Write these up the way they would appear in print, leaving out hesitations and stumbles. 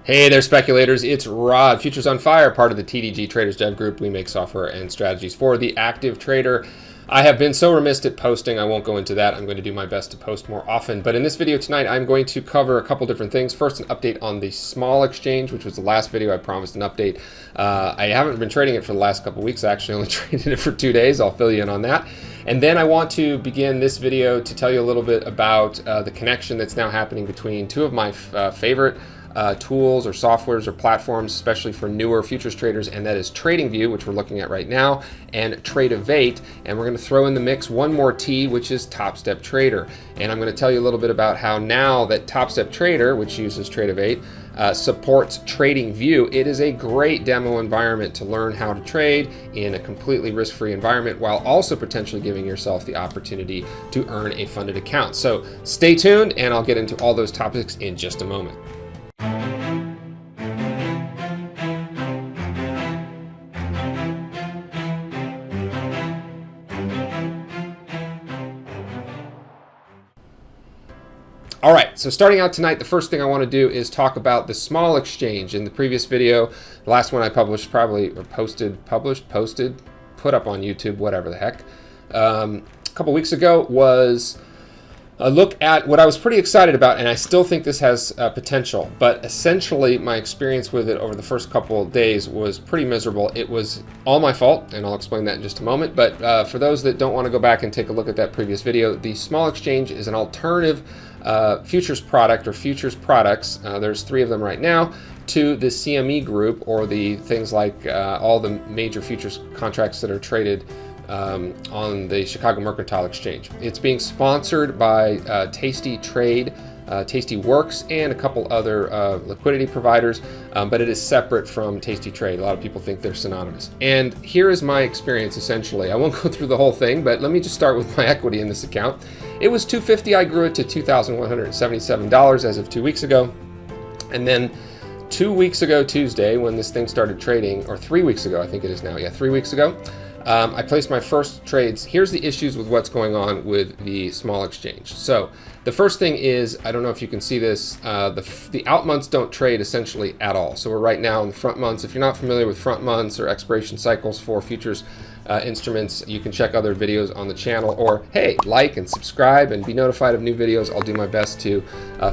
Hey there, speculators. It's Rod, Futures on Fire, part of the TDG Traders Dev Group. We make software and strategies for the active trader. I have been so remiss at posting, I won't go into that. I'm going to do my best to post more often. But in this video tonight, I'm going to cover a couple different things. First, an update on the small exchange, which was the last video I promised an update. I haven't been trading it for the last couple weeks. I actually only traded it for 2 days. I'll fill you in on that. And then I want to begin this video to tell you a little bit about the connection that's now happening between two of my favorite tools or softwares or platforms, especially for newer futures traders, and that is TradingView, which we're looking at right now, and Tradovate. And we're going to throw in the mix one more T, which is Top Step Trader. And I'm going to tell you a little bit about how now that Top Step Trader, which uses Tradovate, supports TradingView. It is a great demo environment to learn how to trade in a completely risk-free environment while also potentially giving yourself the opportunity to earn a funded account. So stay tuned, and I'll get into all those topics in just a moment. All right, so starting out tonight, the first thing I want to do is talk about the small exchange. In the previous video, the last one I published, put up on YouTube, whatever the heck, a couple weeks ago, was a look at what I was pretty excited about, and I still think this has potential, but essentially my experience with it over the first couple of days was pretty miserable. It was all my fault, and I'll explain that in just a moment, but for those that don't want to go back and take a look at that previous video, the small exchange is an alternative futures product or futures products, there's 3 of them right now, to the CME group, or the things like all the major futures contracts that are traded on the Chicago Mercantile Exchange. It's being sponsored by TastyWorks, and a couple other liquidity providers, but it is separate from Tasty Trade. A lot of people think they're synonymous. And here is my experience essentially. I won't go through the whole thing, but let me just start with my equity in this account. It was $250. I grew it to $2,177 as of 2 weeks ago. And then 2 weeks ago Tuesday, when this thing started trading, or 3 weeks ago, I think it is now, yeah, 3 weeks ago, I placed my first trades. Here's the issues with what's going on with the small exchange. So the first thing is, I don't know if you can see this, the out months don't trade essentially at all. So we're right now in the front months. If you're not familiar with front months or expiration cycles for futures instruments, you can check other videos on the channel, or hey, like and subscribe and be notified of new videos. I'll do my best to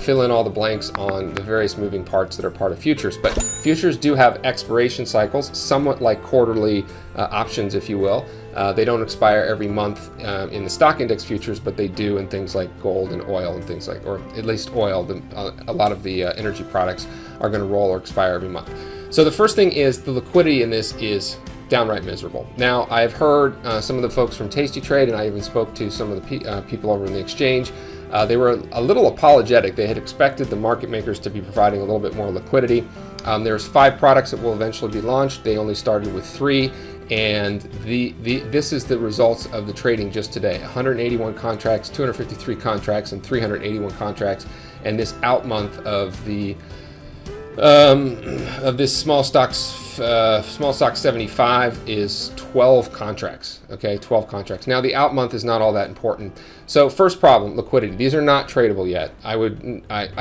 fill in all the blanks on the various moving parts that are part of futures. But futures do have expiration cycles, somewhat like quarterly options, if you will. They don't expire every month in the stock index futures, but they do in things like gold and oil and things like, or at least oil. A lot of the energy products are going to roll or expire every month. So the first thing is the liquidity in this is downright miserable. Now, I've heard some of the folks from Tasty Trade, and I even spoke to some of the people over in the exchange. They were a little apologetic. They had expected the market makers to be providing a little bit more liquidity. There's 5 products that will eventually be launched. They only started with 3, and this is the results of the trading just today. 181 contracts, 253 contracts, and 381 contracts. And this out month of this small stock 75 is 12 contracts. Okay, 12 contracts. Now the out month is not all that important. So first problem, liquidity. These are not tradable yet. I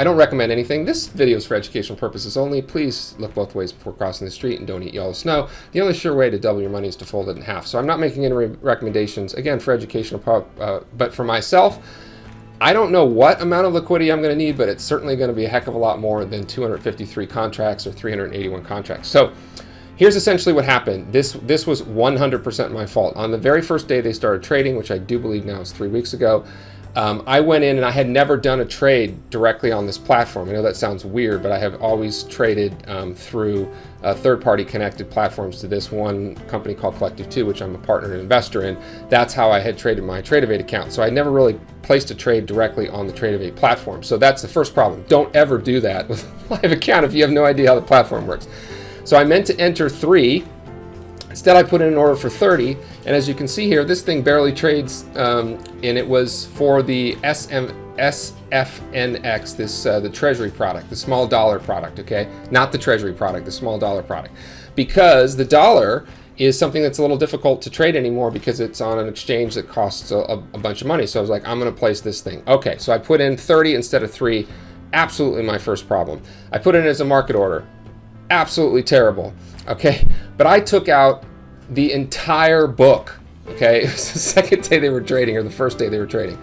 don't recommend anything. This video is for educational purposes only. Please look both ways before crossing the street, and don't eat yellow snow. The only sure way to double your money is to fold it in half. So I'm not making any recommendations, again, for educational, but for myself, I don't know what amount of liquidity I'm going to need, but it's certainly going to be a heck of a lot more than 253 contracts or 381 contracts. So here's essentially what happened. This was 100% my fault. On the very first day they started trading, which I do believe now is 3 weeks ago, I went in and I had never done a trade directly on this platform. I know that sounds weird, but I have always traded through third-party connected platforms to this one company called Collective 2, which I'm a partner and investor in. That's how I had traded my Tradovate account. So I never really placed a trade directly on the Tradovate platform. So that's the first problem. Don't ever do that with a live account if you have no idea how the platform works. So I meant to enter 3. Instead, I put in an order for 30, and as you can see here, this thing barely trades, and it was for the SFNX, the Treasury product, the small dollar product, okay? Not the Treasury product, the small dollar product. Because the dollar is something that's a little difficult to trade anymore because it's on an exchange that costs a bunch of money. So I was like, I'm going to place this thing. Okay, so I put in 30 instead of 3. absolutely my first problem. I put it in as a market order. Absolutely terrible. Okay, but I took out the entire book. Okay, it was the second day they were trading, or the first day they were trading.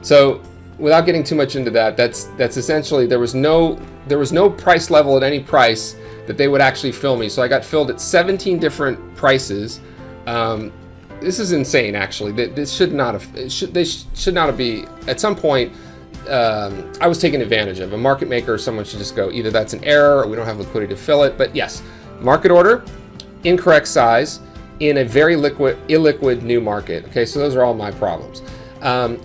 So without getting too much into that, that's essentially, there was no price level at any price that they would actually fill me. So I got filled at 17 different prices. This is insane, actually. This should not have. They should not be. At some point, I was taken advantage of. A market maker or someone should just go, either that's an error or we don't have liquidity to fill it. But yes, market order, incorrect size, in a very illiquid new market. Okay, so those are all my problems.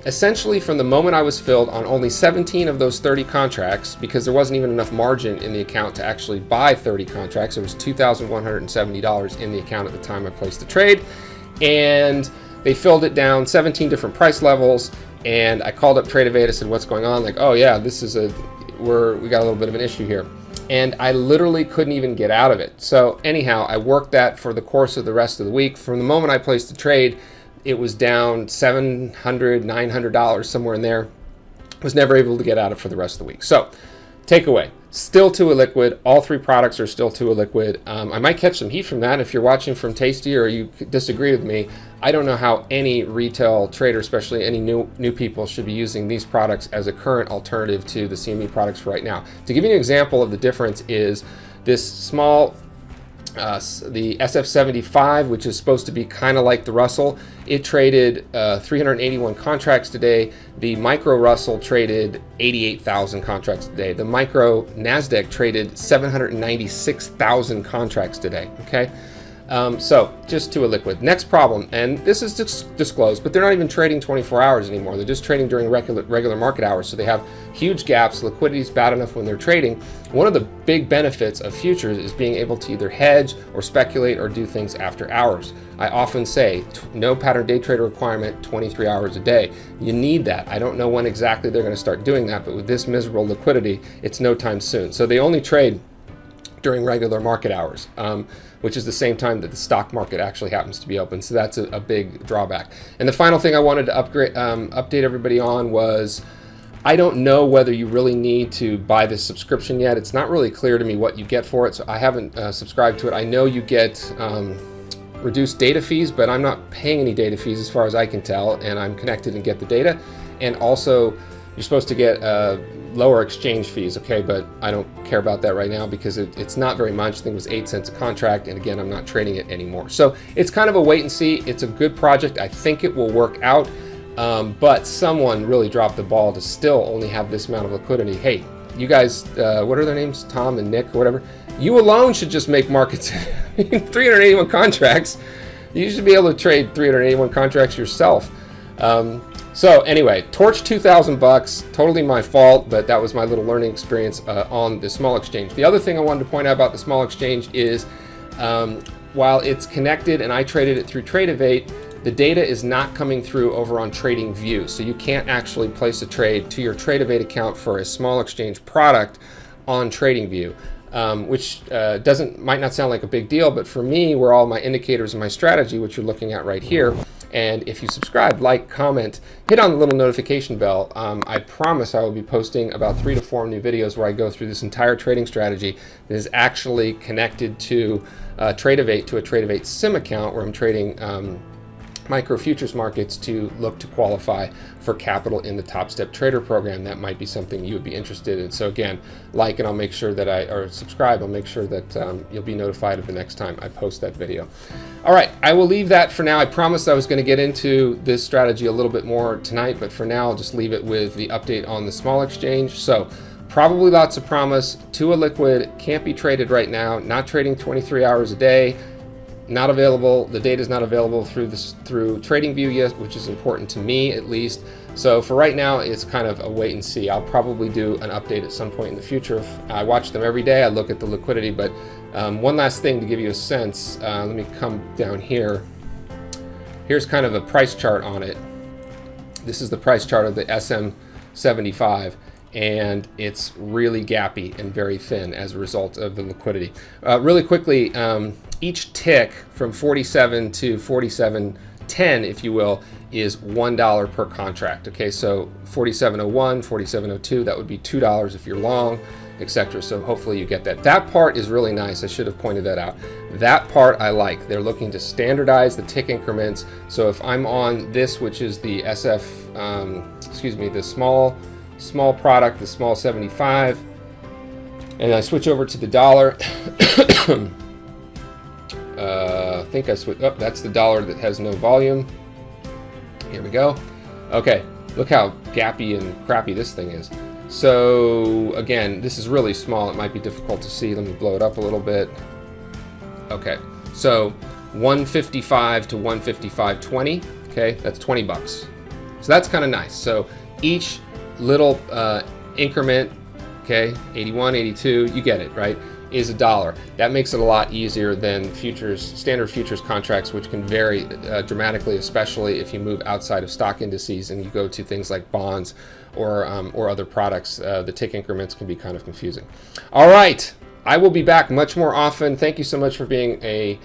Essentially, from the moment I was filled on only 17 of those 30 contracts, because there wasn't even enough margin in the account to actually buy 30 contracts, there was $2,170 in the account at the time I placed the trade, and they filled it down 17 different price levels. And I called up Tradovate. I said, "What's going on?" Like, "Oh yeah, this is we got a little bit of an issue here." And I literally couldn't even get out of it. So anyhow, I worked that for the course of the rest of the week. From the moment I placed the trade, it was down $700, $900, somewhere in there. Was never able to get out of it for the rest of the week. So takeaway, still too illiquid. All three products are still too illiquid. I might catch some heat from that. If you're watching from Tasty or you disagree with me, I don't know how any retail trader, especially any new people, should be using these products as a current alternative to the CME products for right now. To give you an example of the difference is this small, the SF75, which is supposed to be kind of like the Russell. It traded 381 contracts today. The micro Russell traded 88,000 contracts today. The micro NASDAQ traded 796,000 contracts today. Okay. So just too illiquid. Next problem, and this is disclosed, but they're not even trading 24 hours anymore. They're just trading during regular market hours. So they have huge gaps. Liquidity is bad enough when they're trading. One of the big benefits of futures is being able to either hedge or speculate or do things after hours. I often say no pattern day trader requirement, 23 hours a day. You need that. I don't know when exactly they're going to start doing that, but with this miserable liquidity, it's no time soon. So they only trade during regular market hours, which is the same time that the stock market actually happens to be open. So that's a big drawback. And the final thing I wanted to update everybody on was, I don't know whether you really need to buy this subscription yet. It's not really clear to me what you get for it, so I haven't subscribed to it. I know you get reduced data fees, but I'm not paying any data fees as far as I can tell, and I'm connected and get the data. And also, you're supposed to get lower exchange fees, okay, but I don't care about that right now because it's not very much. I think it was 8 cents a contract, and again, I'm not trading it anymore. So it's kind of a wait and see. It's a good project. I think it will work out, but someone really dropped the ball to still only have this amount of liquidity. Hey, you guys, what are their names? Tom and Nick or whatever. You alone should just make markets. 381 contracts. You should be able to trade 381 contracts yourself. So anyway, torch $2,000, totally my fault, but that was my little learning experience on the small exchange. The other thing I wanted to point out about the small exchange is while it's connected and I traded it through Tradovate, the data is not coming through over on TradingView. So you can't actually place a trade to your Tradovate account for a small exchange product on TradingView, which might not sound like a big deal, but for me, where all my indicators and my strategy, which you're looking at right here, and if you subscribe, like, comment, hit on the little notification bell. I promise I will be posting about 3 to 4 new videos where I go through this entire trading strategy that is actually connected to Tradovate, to a Tradovate SIM account where I'm trading micro futures markets to look to qualify for capital in the Top Step Trader program. That might be something you would be interested in. So again, like, and I'll make sure that or subscribe, I'll make sure that you'll be notified of the next time I post that video. All right, I will leave that for now. I promised I was going to get into this strategy a little bit more tonight, but for now I'll just leave it with the update on the small exchange. So probably lots of promise, too illiquid, can't be traded right now, not trading 23 hours a day, not available. The data is not available through TradingView yet, which is important to me at least. So for right now, it's kind of a wait and see. I'll probably do an update at some point in the future. I watch them every day. I look at the liquidity, but one last thing to give you a sense. Let me come down here. Here's kind of a price chart on it. This is the price chart of the SM75. And it's really gappy and very thin as a result of the liquidity. Really quickly, each tick from 47 to 47 10, if you will, is $1 per contract. Okay, so 47.01, 47.02, that would be $2 if you're long, etc. So hopefully you get that. That part is really nice. I should have pointed that out. That part I like. They're looking to standardize the tick increments. So if I'm on this, which is the the small product, the small 75, and I switch over to the dollar. I think I switch. Oh, that's the dollar that has no volume. Here we go. Okay, look how gappy and crappy this thing is. So again, this is really small. It might be difficult to see. Let me blow it up a little bit. Okay, so 155 to 155.20. Okay, that's 20 bucks. So that's kind of nice. So each little increment, okay, 81, 82, you get it, right, is $1. That makes it a lot easier than standard futures contracts, which can vary dramatically, especially if you move outside of stock indices and you go to things like bonds or other products. The tick increments can be kind of confusing. All right, I will be back much more often. Thank you so much for being a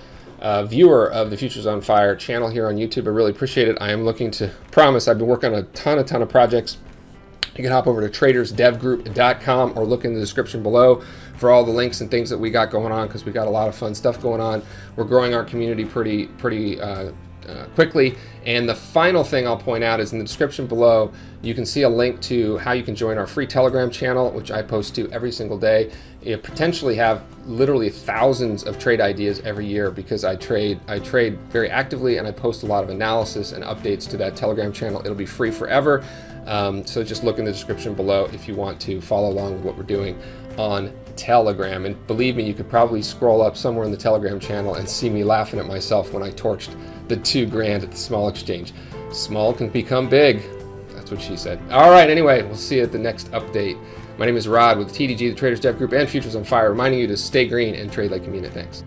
viewer of the Futures on Fire channel here on YouTube. I really appreciate it. I am looking to promise. I've been working on a ton of projects. You can hop over to tradersdevgroup.com or look in the description below for all the links and things that we got going on, because we got a lot of fun stuff going on. We're growing our community pretty quickly. And the final thing I'll point out is in the description below, you can see a link to how you can join our free Telegram channel, which I post to every single day. You potentially have literally thousands of trade ideas every year, because I trade very actively, and I post a lot of analysis and updates to that Telegram channel. It'll be free forever. So just look in the description below if you want to follow along with what we're doing on Telegram. And believe me, you could probably scroll up somewhere in the Telegram channel and see me laughing at myself when I torched the $2,000 at the small exchange. Small can become big. That's what she said. All right, anyway, we'll see you at the next update. My name is Rod with TDG, the Traders Dev Group, and Futures on Fire, reminding you to stay green and trade like you mean it. Thanks.